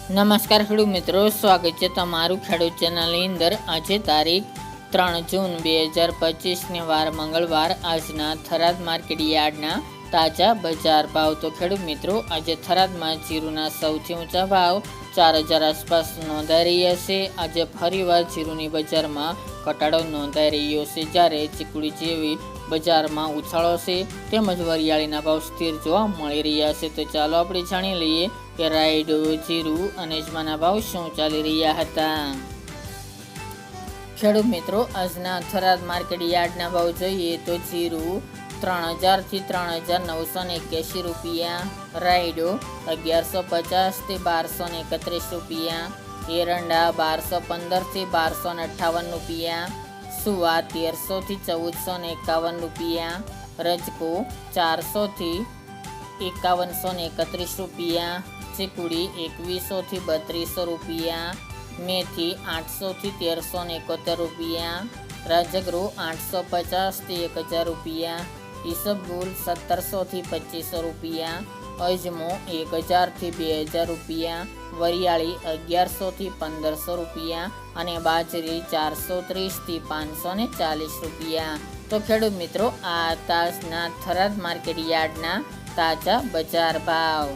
નમસ્કાર ખેડૂત મિત્રો, સ્વાગત છે તમારું ખેડૂત ચેનલની અંદર। આજે તારીખ 3 જૂન 2025 વાર મંગળવાર। આજના થરાદ માર્કેટ યાર્ડના તાજા બજાર ભાવ। તો ખેડૂત મિત્રો, આજે થરાદમાં જીરુના સૌથી ઊંચા ભાવ 4000 આસપાસ નોંધાઈ રહ્યા છે। આજે ફરીવાર જીરુની બજારમાં ઘટાડો નોંધાઈ રહ્યો છે, જ્યારે ચીકુડી જેવી બજારમાં ઉછાળો છે, તેમજ વરિયાળીના ભાવ સ્થિર જોવા મળી રહ્યા છે। તો ચાલો આપણે જાણી લઈએ કે રાયડો, જીરું અને અજમાના ભાવ શું ચાલી રહ્યા હતા। ખેડૂત મિત્રો, આજના થરાદ માર્કેટ યાર્ડના ભાવ જોઈએ તો જીરું 3000 થી 3981 રૂપિયા, રાયડો 1150 થી 1231 રૂપિયા, એરંડા 1215 થી 1258 રૂપિયા, સુવા 1300 થી 1451 રૂપિયા, રજકો 400 થી 5131 રૂપિયા, ચીકુડી 2100 થી 3200 રૂપિયા, મેથી 800 થી 1371 રૂપિયા, રાજગરો 850 થી 1000 રૂપિયા, ઈસબગુલ 1700 થી 2500 રૂપિયા, અજમો 1000 થી 2000 રૂપિયા, વરિયાળી 1100 થી 1500 રૂપિયા અને બાજરી 430 થી 540 રૂપિયા। તો ખેડૂત મિત્રો, આ તાજના થરાદ માર્કેટ યાર્ડના તાજા બજાર ભાવ।